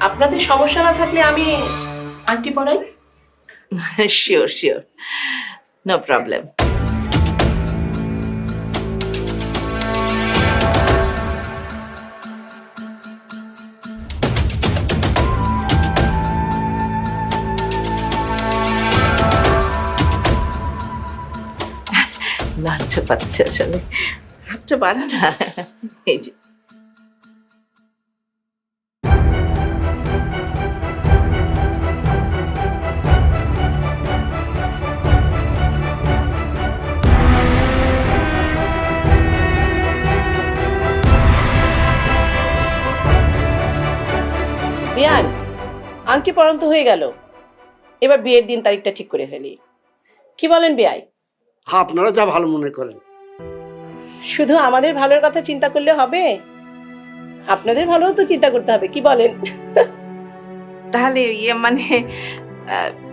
আপনাদের সমস্যা না থাকলে আমি আংটি পরাই। Sure sure, no problem. লজ্জা পাচ্ছে আসলে, হাতটা বাড়া না। এই যে বিয়ান, আংটি পরান তো হয়ে গেল, এবার বিয়ের দিন তারিখটা ঠিক করে ফেলি। কি বলেন বিয়াই? আপনারা যা ভালো মনে করেন। শুধু আমাদের ভালোর কথা চিন্তা করলে হবে, আপনাদের ভালোও তো চিন্তা করতে হবে, কি বলেন? তাহলে ইয়ে মানে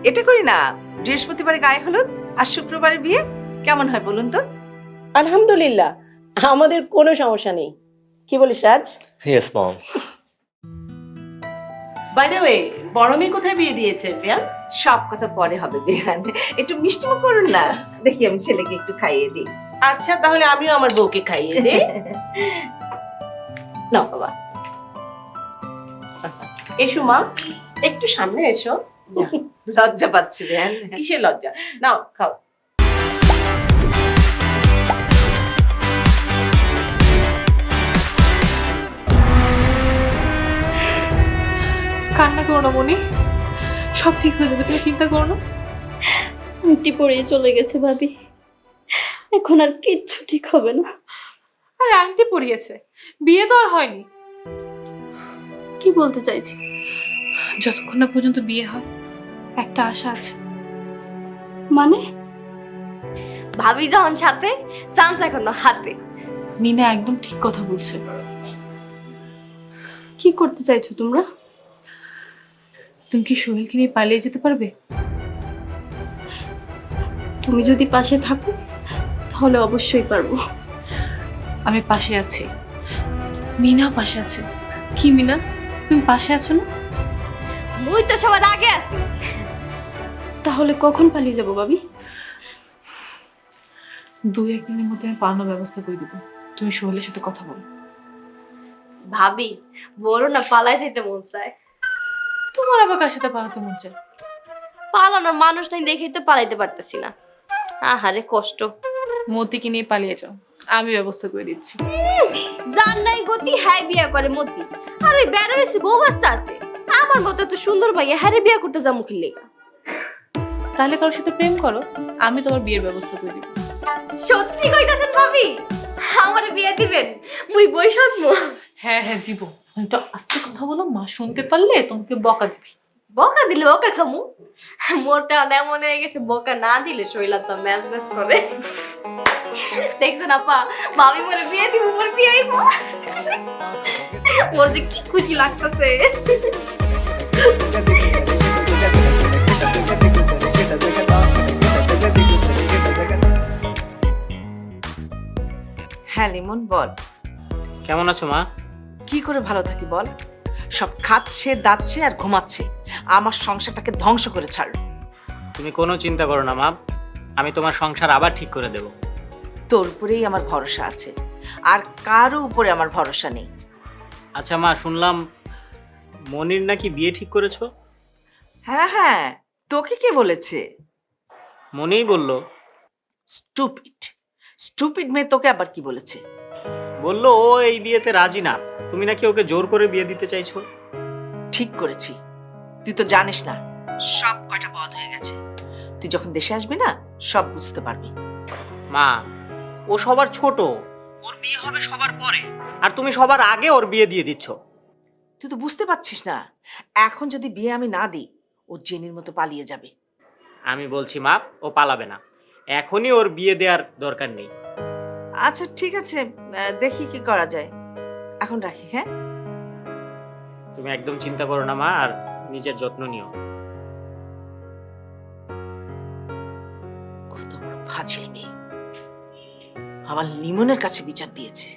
এটা করি না, বৃহস্পতিবারে গায়ে হলুদ আর শুক্রবারে বিয়ে, কেমন হয় বলুন তো? আলহামদুলিল্লাহ, আমাদের কোনো সমস্যা নেই। কি বলিস Raj? Yes mom. By the way, বড় মেয়ে কোথায় বিয়ে দিয়েছে বিয়ান? সব কথা পরে হবে বিহান, একটু মিষ্টিমুখ করুন না, দেখি আমি ছেলেকে একটু খাইয়ে দিই। আচ্ছা, তাহলে আমিও আমার বউকে খাইয়ে দেই। না বাবা, এসো মা, একটু সামনে এসো। লজ্জা পাচ্ছি বিহান। কিসের লজ্জা, নাও খাও। কান্না করো না মনি, সব ঠিক হয়ে যাবে, তুমি চিন্তা করো না। আংটি পরিয়ে চলে গেছে ভাবি, এখন আর কিচ্ছু ঠিক হবে না। আরে আংটি পরিয়েছে, বিয়ে তো আর হয়নি। কি বলতে চাইছি? যতক্ষণ না পর্যন্ত বিয়ে হয় একটা আশা আছে। মানে? ভাবি যখন সাথে, চান্স এখনো হাতে। মিনা একদম ঠিক কথা বলছে। কি করতে চাইছো তোমরা? তুমি কি সোহেলকে নিয়ে পালিয়ে যেতে পারবে? তুমি যদি পাশে থাকো তাহলে অবশ্যই পারবো। আমি পাশে আছি, মিনাও পাশে আছে। কি মিনা, তুমি পাশে আছো না? মুই তো সবার আগে আছি। তাহলে কখন পালিয়ে যাবো ভাবি? 2-1 দিনের মধ্যে আমি পালানোর ব্যবস্থা করে দেবো, তুমি সোহেলের সাথে কথা বলো। ভাবি, বড় না পালাই যেতে মন চায়। তোমার আবার কার সাথে পালাতে মন চায়? পালানোর মানুষটাই দেখেই তো পালাইতে পারতেছি না। আহারে কষ্ট। মতিকে নিয়ে পালিয়ে যাও, আমি ব্যবস্থা করে দিচ্ছি। জান নাই গতি, হ্যাঁ বিয়া করে মতি। আর ওই ব্যানার এসে বউ বাচ্চা আছে, আমার মতো তো সুন্দর ভাইয়া হ্যারে বিয়া করতে যাবো মুখের লেগা। তাহলে কারোর সাথে প্রেম করো, আমি তোমার বিয়ের ব্যবস্থা করে দিব। সত্যি কইতাছেন ভাবি? আমারে বিয়ে দিবেন? মুই বই সাজমু। হ্যাঁ হ্যাঁ দিব, তো আস্তে কথা বলো, মা শুনতে পারলে তোমাকে বকা দিবে। বকা দিলে বকা খামু? মোরটা এমন হয়ে গেছে, বকা না দিলে শরীর তো ম্যাচ ম্যাচ করে। দেখছেন আপা, ভাবি মনে বিয়ে দিব, মোর বিয়ে হইব। মোর যে কি খুশি লাগতেছে। হ্যাঁ লিমন বল। কেমন আছো মা? কি করে ভালো থাকি বল? সব খাচ্ছে দাচ্ছে আর ঘুমাচ্ছে, আমার সংসারটাকে ধ্বংস করে ছাড়লো। তুমি কোনো চিন্তা করো না মা, আমি তোমার সংসার আবার ঠিক করে দেব। তোর উপরেই আমার ভরসা আছে, আর কারো উপরে আমার ভরসা নেই। আচ্ছা মা, শুনলাম মনির নাকি বিয়ে ঠিক করেছো? হ্যাঁ হ্যাঁ, তোকে কে বলেছে? মনিই বলল। স্টুপিড স্টুপিড মেয়ে, তোকে আবার কি বলেছে? বললো ও এই বিয়েতে রাজি না, তুমি নাকি ওকে জোর করে বিয়ে দিতে চাইছো। ঠিক করেছি, তুই তো জানিস না, সব কটা বধ হয়ে গেছে। তুই যখন দেশে আসবি না, সব বুঝতে পারবি। মা, ও সবার ছোট, ওর বিয়ে হবে সবার পরে, আর তুমি সবার আগে ওর বিয়ে দিয়ে দিচ্ছ। তুই তো বুঝতে পারছিস না, এখন যদি বিয়ে আমি না দিই, ও জেনির মতো পালিয়ে যাবে। আমি বলছি মা, ও পালাবে না, এখনই ওর বিয়ে দেওয়ার দরকার নেই। আচ্ছা ঠিক আছে, দেখি কি করা যায়। এখন রাখি। হ্যাঁ, তুমি একদম চিন্তা করো না মা, আর নিজের যত্ন নিও। কত বড় ফাজিল মেয়ে, আমার লিমনের কাছে বিচার দিয়েছে।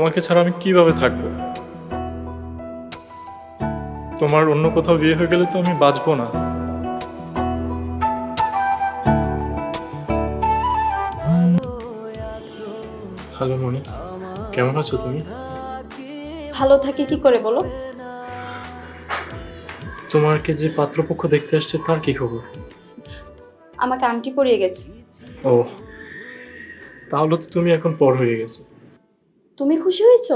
তোমাকে ছাড়া আমি কিভাবে থাকবো? তোমার অন্য কোথাও বিয়ে হয়ে গেলে তো আমি বাঁচবো না। হ্যালো মনি, কেমন আছো তুমি? ভালো থাকি কি করে বলো? তোমাকে যে পাত্রপক্ষ দেখতে আসছে তার কি খবর? আমাকে আংটি পরিয়ে গেছে। ও, তাহলে তো তুমি এখন পর হয়ে গেছো। তুমি খুশি হয়েছো?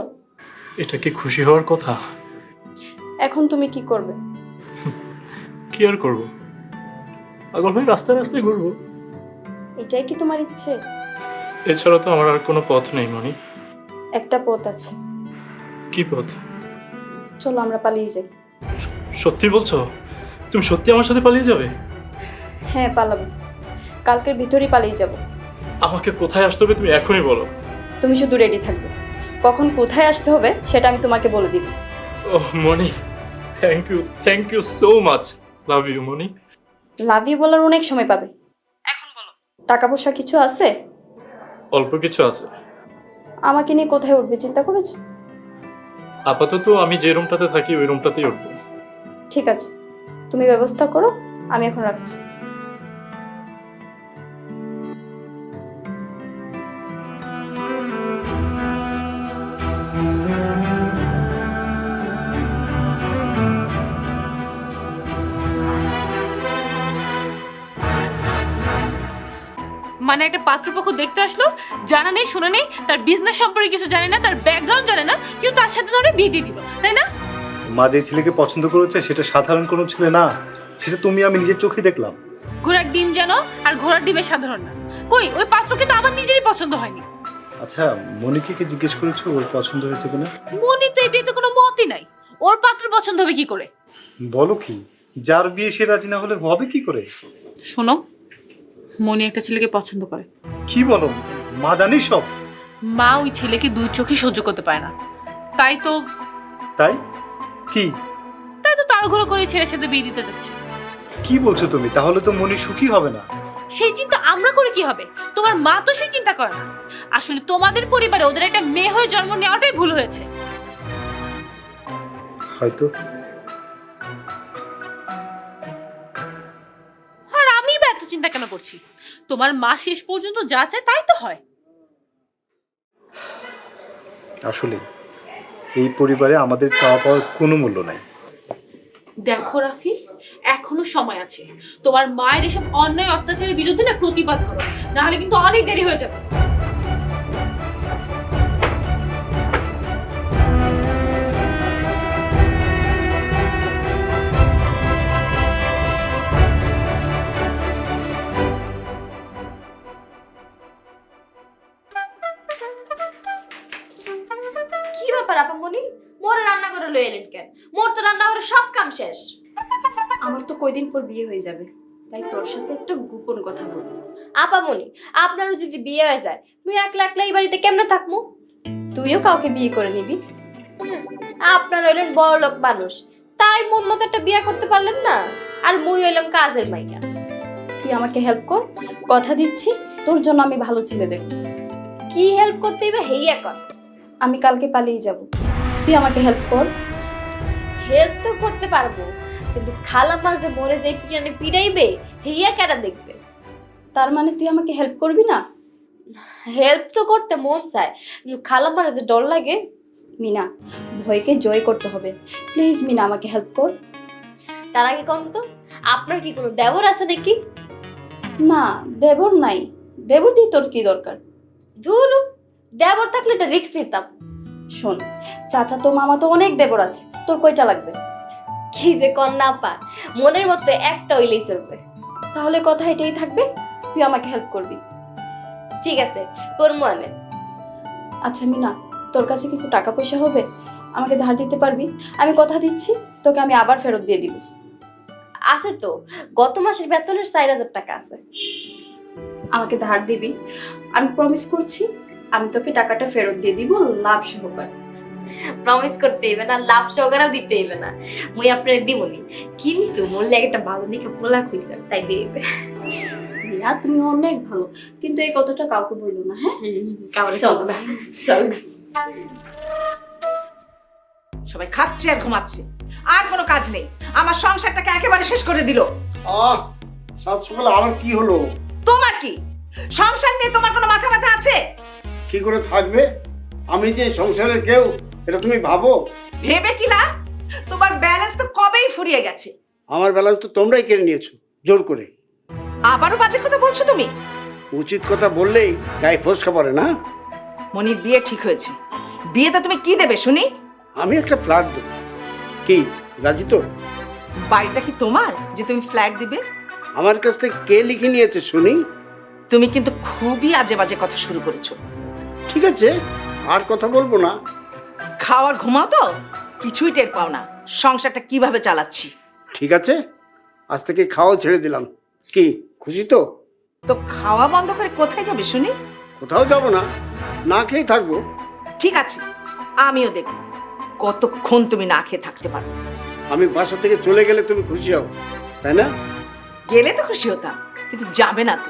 এটা কি খুশি হওয়ার কথা? এখন তুমি কি করবে? কি আর করবো, পাগল হয়ে রাস্তায় রাস্তায় ঘুরবো। এটাই কি তোমার ইচ্ছে? এছাড়া তো আমার আর কোনো পথ নেই মনি। একটা পথ আছে। কি পথ? চলো আমরা পালিয়ে যাই। সত্যি বলছো? তুমি সত্যি আমার সাথে পালিয়ে যাবে? হ্যাঁ পালাবো, কালকের ভিতরেই পালিয়ে যাব। আমাকে কোথায় আসতে হবে তুমি এখনই বলো। তুমি শুধু রেডি থাকবে, কখন কোথায় আসতে হবে সেটা আমি তোমাকে বলে দিব। Oh Moni, thank you so much. Love you Moni. Love you বলার অনেক সময় পাবে, এখন বলো টাকা পয়সা কিছু আছে? অল্প কিছু আছে। আমাকে নিয়ে কোথায় উঠবে চিন্তা করেছো? আপাতত আমি যে রুমটাতে থাকি ওই রুমটাতেই উঠবো। ঠিক আছে, তুমি ব্যবস্থা করো, আমি এখন রাখছি। মানে একটা পাত্রপক্ষ দেখতে আসলো, জানা নেই শোনা নেই, তার বিজনেস সম্পর্কে কিছু জানে না, তার ব্যাকগ্রাউন্ড জানে না, কিন্তু তার সাথে ধরে বিয়ে দিয়ে দিল, তাই না? মা যে ছেলেকে পছন্দ করেছে সেটা সাধারণ কোনো ছেলে না, সেটা আমি নিজের চোখে দেখলাম। ঘোড়ার ডিম যেন আর ঘোড়ার ডিমের সাধারণ না। কই ওই পাত্রকে তো আমার নিজেরই পছন্দ হয়নি। আচ্ছা, মনিকে কি জিজ্ঞেস করেছো ওর পছন্দ হয়েছে কিনা? মনি তো এই বিয়েতে কোনো মতই নাই, ওর পাত্র পছন্দ হবে কি করে? বলো কি, যার বিয়ে সে রাজি না হলে হবে কি করে? শোনো, মনি একটা ছেলেকে পছন্দ করে। কি বলো মা, জানিস সব? মা ওই ছেলেকে দুই চোখে সহ্য করতে পারে না, তাই তো কি তাড়াহুড়ো করে ছেলের সাথে বিয়ে দিতে যাচ্ছে। কি বলছো তুমি? তাহলে তো মনি সুখী হবে না। সেই চিন্তা আমরা করে কি হবে? তোমার মা তো সেই চিন্তা করে না। আসলে তোমাদের পরিবারে ওদের একটা মেয়ে হয়ে জন্ম নেওয়াটাই ভুল হয়েছে। হয়তো। আর আমি বা এত চিন্তা কেন করছি? তোমার মা শেষ পর্যন্ত যা চায় তাই তো হয়। আসলে এই পরিবারে আমাদের চাওয়া পাওয়ার কোনো মূল্য নাই। দেখো রাফি, এখনো সময় আছে। তোমার মায়ের এসব অন্যায় অত্যাচারের বিরুদ্ধে না প্রতিবাদ করো, না হলে কিন্তু অনেক দেরি হয়ে যাবে। কি ব্যাপার আপামনি, মোর রান্না করে লয়ে এলেন কেন? মোর তো রান্না করে সব কাম শেষ। আমার তো কয়দিন পর বিয়ে হয়ে যাবে, তাই তোর সাথে একটা গোপন কথা বলবো। আপামনি, আপনারও যদি বিয়ে হয়ে যায়, তুই একলা একলা এই বাড়িতে কেমনে থাকমু? তুইও কাউকে বিয়ে করে নিবি? আপনার হইলেন বড় লোক মানুষ, তাই মন মতো একটা বিয়ে করতে পারলেন না। আর মুই হইলাম কাজের মাইয়া। তুই আমাকে হেল্প কর, কথা দিচ্ছি তোর জন্য আমি ভালো ছেলে দেখব। কি হেল্প করতে হইবে হেইয়া কর। আমি কালকে পালিয়ে যাব, তুই আমাকে হেল্প কর। হেল্প তো করতে পারবো, কিন্তু খালাম্মা যে মরে যে পিটানে পিটাইবে হেইয়া কেডা দেখবে? তার মানে তুই আমাকে হেল্প করবি না? হেল্প তো করতে মন চায়, কিন্তু খালাম্মার যে ডর লাগে। মিনা, ভয়কে জয় করতে হবে। প্লিজ মিনা, আমাকে হেল্প কর। তার আগে কম তো, আপনার কি কোনো দেবর আছে নাকি? না, দেবর নাই। দেবর দিয়ে তোর কি দরকার? ধুরু, দেবর থাকলে এটা রিস্ক নিতাম। শোন, চাচা তো মামা তো অনেক দেবর আছে, তোর কয়টা লাগবে? কি যে কন্যা পা, মনের মধ্যে একটা হইলেই চলবে। তাহলে কথা এটাই থাকবে, তুই আমাকে হেল্প করবি। ঠিক আছে, করবো আনে। আচ্ছা মিনা, তোর কাছে কিছু টাকা পয়সা হবে? আমাকে ধার দিতে পারবি? আমি কথা দিচ্ছি তোকে আমি আবার ফেরত দিয়ে দিব। আছে তো, গত মাসের বেতনের 4000 টাকা আছে। আমাকে ধার দিবি, আমি প্রমিস করছি আমি তোকে টাকাটা ফেরত দিয়ে দিব লাভ সহকারে। প্রমিস করতে হইবে না, লাভ সহকারেও দিতে হইবে না, মুই আপনার দিমনি। কিন্তু মোর লাগে একটা ভালো দিকে পোলা খুঁজছেন, তাই দিবে। মিনা, তুমি অনেক ভালো, কিন্তু এই কথাটা কাউকে বললো না, হ্যাঁ? কামড়ে চল না, চল। সবাই খাচ্ছে আর ঘুমাচ্ছে, আর কোনো কাজ নেই। আমার সংসারটাকে একেবারে শেষ করে দিল। আহ সাত সকালে আমার কি হলো? তোমার কি সংসার নিয়ে তোমার কোনো মাথা ব্যথা আছে? কি করে থাকবে? আমি যে সংসারের কেউ এটা তুমি ভাবো? ভেবে কি না, তোমার ব্যালেন্স তো কবেই ফুরিয়ে গেছে। আমার বেলা তো তোমরাই কেড়ে নিয়েছো জোর করে। আবারও বাজে কথা বলছো তুমি। উচিত কথা বললেই গায়ে ফসকা পড়ে না? মনির বিয়ে ঠিক হয়েছে, বিয়েতে তুমি কি দেবে শুনি? আমি একটা ফ্ল্যাট দেবো। কি রাজি তো? বাড়িটা কি তোমার যে তুমি ফ্ল্যাট দিবে? আমার কাছ থেকে কে লিখে নিয়েছে শুনি? তুমি কিন্তু খুবই আজে বাজে কথা শুরু করেছো। ঠিক আছে, আর কথা বলবো না। খাওয়ার ঘুমাও তো কিছুই টের পাও না সংসারটা কিভাবে চালাচ্ছি। ঠিক আছে, আজ থেকে খাওয়া ছেড়ে দিলাম। কি খুশি তো? তো খাওয়া বন্ধ করে কোথায় যাবে শুনি? কোথাও যাব না, না খেয়ে থাকবো। ঠিক আছে, আমিও দেখব কতক্ষণ তুমি না খেয়ে থাকতে পারো। আমি বাসা থেকে চলে গেলে তুমি খুশি হও, তাই না? গেলে তো খুশি হতাম, কিন্তু যাবে না তো।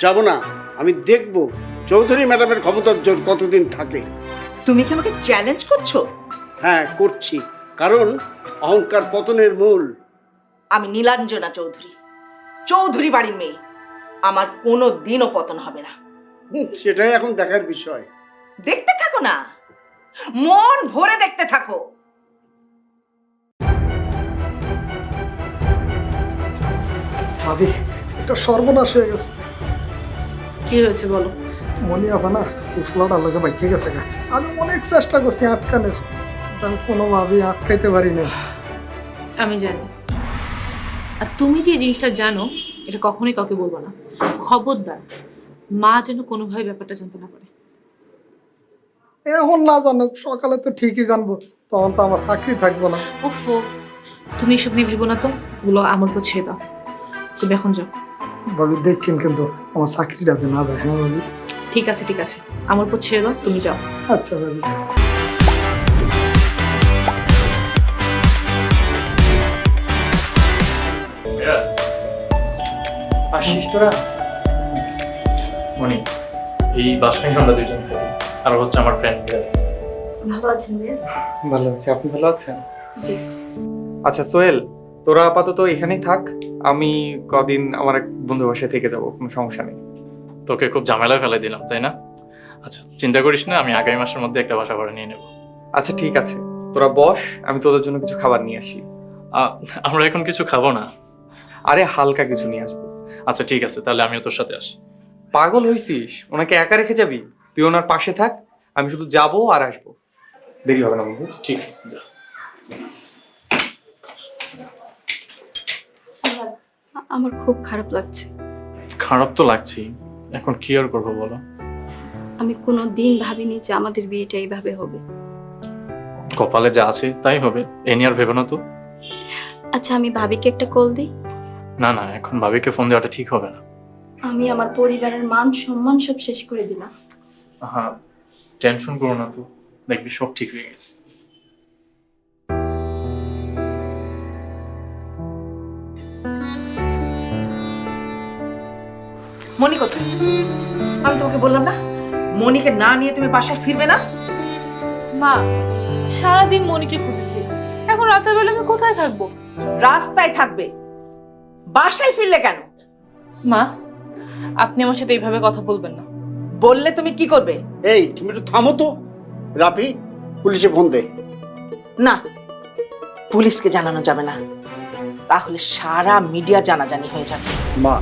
যাব না, আমি দেখবো চৌধুরী ম্যাডামের ক্ষমতার জোর কতদিন থাকে। তুমি কি আমাকে চ্যালেঞ্জ করছো? হ্যাঁ করছি, কারণ অহংকার পতনের মূল। আমি নীলাঞ্জনা চৌধুরী, চৌধুরী বাড়ির মেয়ে। আমার কোনো দিনও পতন হবে না। সেটাই এখন দেখার বিষয়। দেখতে থাকো না, মন ভরে দেখতে থাকো। ভাবি এটা সর্বনাশ হয়ে গেছে। কি হয়েছে বলো? মনি আপা না ফুলাটা লোকে বাইকে গেছে গা। আমি অনেক চেষ্টা করছি আটকানের, কিন্তু আমি কোনোভাবেই আটকাইতে পারি না। আমি জানি, আর তুমি যে জিনিসটা জানো এটা কখনোই কাউকে বলবো না। খবরদার, মা যেন কোনোভাবে ব্যাপারটা জানতে না পারে। এখন না জানো, সকালে তো ঠিকই জানবো, তখন তো আমার চাকরি থাকবো না। ওফো, তুমি এসব নিয়ে ভেবো না তো, ওগুলো আমার উপর ছেড়ে দাও। তুমি এখন যাও। ভাবি দেখছেন কিন্তু আমার চাকরিটা যে না যায়। হ্যাঁ ভাবি, ঠিক আছে ঠিক আছে, আমার উপর ছেড়ে দাও, তুমি যাও। আচ্ছা ভাবি। আসিস তোরা? মনি, এই বাসায় আমরা দুজন থাকি, আর হচ্ছে আমার ফ্রেন্ড মিরাজ। ভালো আছেন ভাইয়া? ভালো আছি, আপনি ভালো আছেন? জি। আচ্ছা সোহেল, তোরা আপাতত এখানেই থাক, আমি কদিন আমার এক বন্ধুর বাসায় থেকে যাব, কোনো সমস্যা নেই। তোকে খুব ঝামেলা ফেলে দিলাম তাই না? আচ্ছা চিন্তা করিস না, আমি আগামী মাসের মধ্যে একটা বাসা ভাড়া নিয়ে নেব। আচ্ছা ঠিক আছে, তোরা বস, আমি তোদের জন্য কিছু খাবার নিয়ে আসি। আমরা এখন কিছু খাবো না। আরে হালকা কিছু নিয়ে আসবো। আচ্ছা ঠিক আছে, তাহলে আমিও তোর সাথে আসি। পাগল হয়েছিস? ওনাকে একা রেখে যাবি? তুই ওনার পাশে থাক, আমি শুধু যাবো আর আসবো। দেরি হবে না বন্ধু। ঠিক আছে। সোহাগ, আমার খুব খারাপ লাগছে। খারাপ তো লাগছেই, এখন কি আর করবো বলো? আমি কোনো দিন ভাবিনি যে আমাদের বিয়েটা এইভাবে হবে। কপালে যা আছে তাই হবে, এ নিয়ে আর ভেবে না তো। আচ্ছা, আমি ভাবিকে একটা কল দিই। না না, এখন ভাবিকে ফোন দেওয়াটা ঠিক হবে না। আমি আমার পরিবারের মান সম্মান সব শেষ করে দিলাম। হ্যাঁ, টেনশন করো না তো, দেখবি সব ঠিক হয়ে গেছে। মনি কোথায়? আমি তোমাকে বললাম না মনিকে না নিয়ে তুমি বাসায় ফিরবে না। মা, সারাদিন মনিকে খুঁজেছি, এখন রাতের বেলা আমি কোথায় থাকবো? রাস্তায় থাকবে, বাসায় ফিরলে কেন? মা, আপনি আমার সাথে এইভাবে কথা বলবেন না। বললে তুমি কি করবে? এই তুমি একটু থামো তো। রাফি, পুলিশে ফোন দে। না, পুলিশকে জানানো যাবে না, তাহলে সারা মিডিয়া জানাজানি হয়ে যাবে। মা,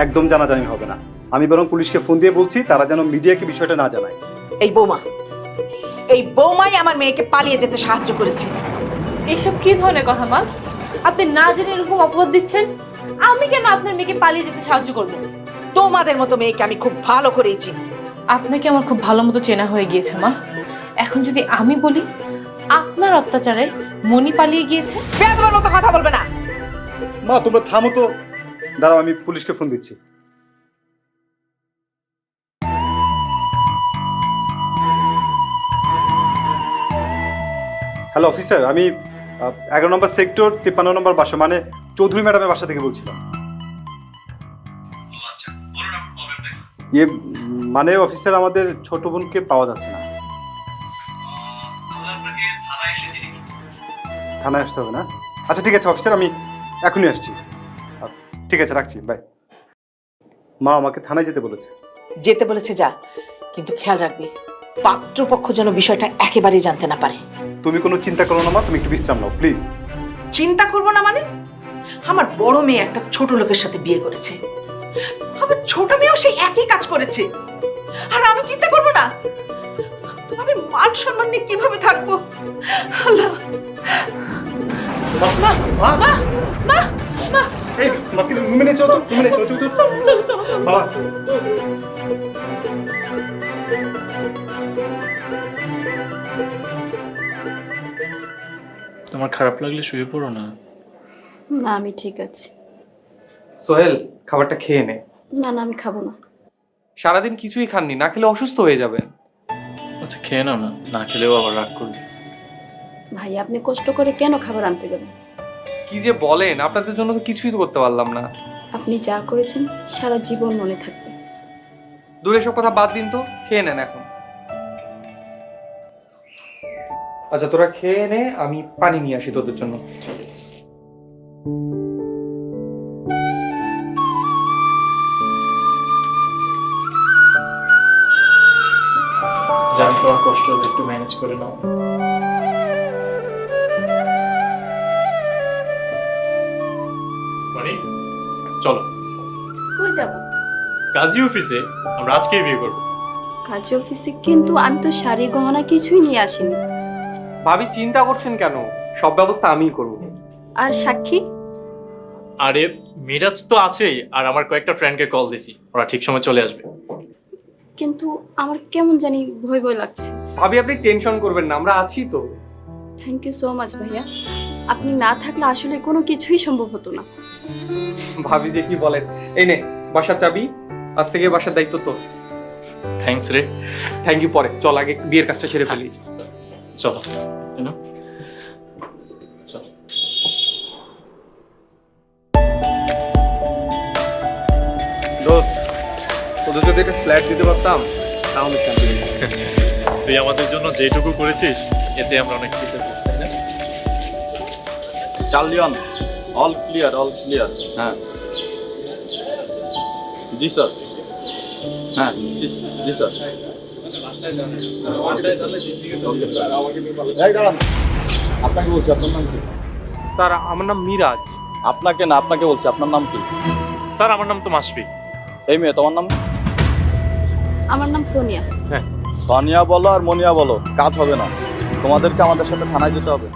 একদম জানাজানি হবে না। আমি বরং পুলিশকে ফোন দিয়ে বলছি তারা যেন মিডিয়াকে বিষয়টা না জানায়। এই বৌমাই আমার মেয়েকে পালিয়ে যেতে সাহায্য করেছে। এইসব কি ধরনের কথা মা? আপনি না জেনে এরকম অপবাদ দিচ্ছেন? আমি কেন আপনার মেয়েকে পালিয়ে যেতে সাহায্য করবো? তোমাদের মতো মেয়েকে আমি খুব ভালো করেই চিনি। আপনাকে আমার খুব ভালো মতো চেনা হয়ে গিয়েছে মা। এখন যদি আমি বলি আপনার অত্যাচারে মনি পালিয়ে গিয়েছে? তোমার মতো কথা বলবে না। মা তোমরা থামো তো, দাঁড়াও আমি পুলিশকে ফোন দিচ্ছি। হ্যালো অফিসার, আমি 11 নম্বর সেক্টর 53 নম্বর বাসা, মানে চৌধুরী ম্যাডামের বাসা থেকে বলছিলাম। মানে অফিসার, আমাদের ছোট বোনকে পাওয়া যাচ্ছে না। আপনাকে থানায় এসে জিডি করতে হবে। থানায় আসতে হবে না? আচ্ছা ঠিক আছে অফিসার, আমি এখনই আসছি। ঠিক আছে, রাখছি, বাই। মা আমাকে থানায় যেতে বলেছে। যেতে বলেছে যা, কিন্তু খেয়াল রাখবি পাত্রপক্ষ যেন বিষয়টা একেবারেই জানতে না পারে। তুমি কোনো চিন্তা করো না মা, তুমি একটু বিশ্রাম নাও প্লিজ। চিন্তা করবো না মানে? আমার বড় মেয়ে একটা ছোট লোকের সাথে বিয়ে করেছে, আমার ছোট মেয়েও সেই একই কাজ করেছে, আর আমি চিন্তা করবো না? আমি মান সম্মান নিয়ে কিভাবে থাকবো? আল্লাহ, এই মাকে রুমে নিয়ে চলো, রুমে নিয়ে চলো, বাবা। তোমার খারাপ লাগলে শুয়ে পড়ো না। না আমি ঠিক আছি। সোহেল, খাবারটা খেয়ে নে। না না আমি খাবো না। সারাদিন কিছুই খাননি, না খেলে অসুস্থ হয়ে যাবেন। আচ্ছা খেয়ে নাও না, না খেলেও আবার রাগ করবে। ভাই আপনি কষ্ট করে কেন খাবার আনতে গেলেন? কি যে বলেন, আপনাদের জন্য তো কিছুই তো করতে পারলাম না। আপনি যা করেছেন সারা জীবন মনে থাকবে। দূরে সব কথা বাদ দিন তো, খেয়ে নেন এখন। আচ্ছা তোরা খেয়ে নে, আমি পানি নিয়ে আসি তোদের জন্য। ঠিক আছে। জানি তোমার কষ্ট হবে, একটু ম্যানেজ করে নাও। মানে চলো কই যাব? কাজী অফিসে, আমরা আজকেই বিয়ে করবো। কাজী অফিসে? কিন্তু আমি তো শাড়ি গহনা কিছুই নিয়ে আসিনি। ভাবি চিন্তা করছেন কেন? সব ব্যবস্থা আমিই করব। আর সাক্ষী? আরে মিরাজ তো আছেই, আর আমার কয়েকটা ফ্রেন্ডকে কল দিছি, ওরা ঠিক সময় চলে আসবে। কিন্তু আমার কেমন জানি ভয় ভয় লাগছে। ভাবি আপনি টেনশন করবেন না, আমরা আছি তো। থ্যাংক ইউ সো মাচ ভাইয়া, আপনি না থাকলে আসলে কোনো কিছুই সম্ভব হতো না। ভাবি যে কি বলেন। এই নে বাসার চাবি, আজ থেকে বাসার দায়িত্ব তোর। থ্যাঙ্কস রে। থ্যাংক ইউ পরে, চল আগে বিয়ের কাজটা সেরে ফেলি। চলো চলো। দোস্ত, তোদের যদি একটা ফ্ল্যাট দিতে পারতাম তাহলে শান্তি পেতাম। তুই আমাদের জন্য যেটুকু করেছিস এতে আমরা অনেক কৃতজ্ঞ, তাই না? চালিয়ন অল ক্লিয়ার, অল ক্লিয়ার। হ্যাঁ জি স্যার, হ্যাঁ জি স্যার। Okay sir. এই দাঁড়ান, আপনাকে বলছি আপনার নাম কি? স্যার আমার নাম মিরাজ। আপনাকে না, আপনাকে বলছি আপনার নাম কি? স্যার আমার নাম তো মাসফি। এই মেয়ে তোমার নাম? আমার নাম সোনিয়া। সানিয়া বলো আর মনিয়া বলো, কাজ হবে না, তোমাদেরকে আমাদের সাথে থানায় যেতে হবে।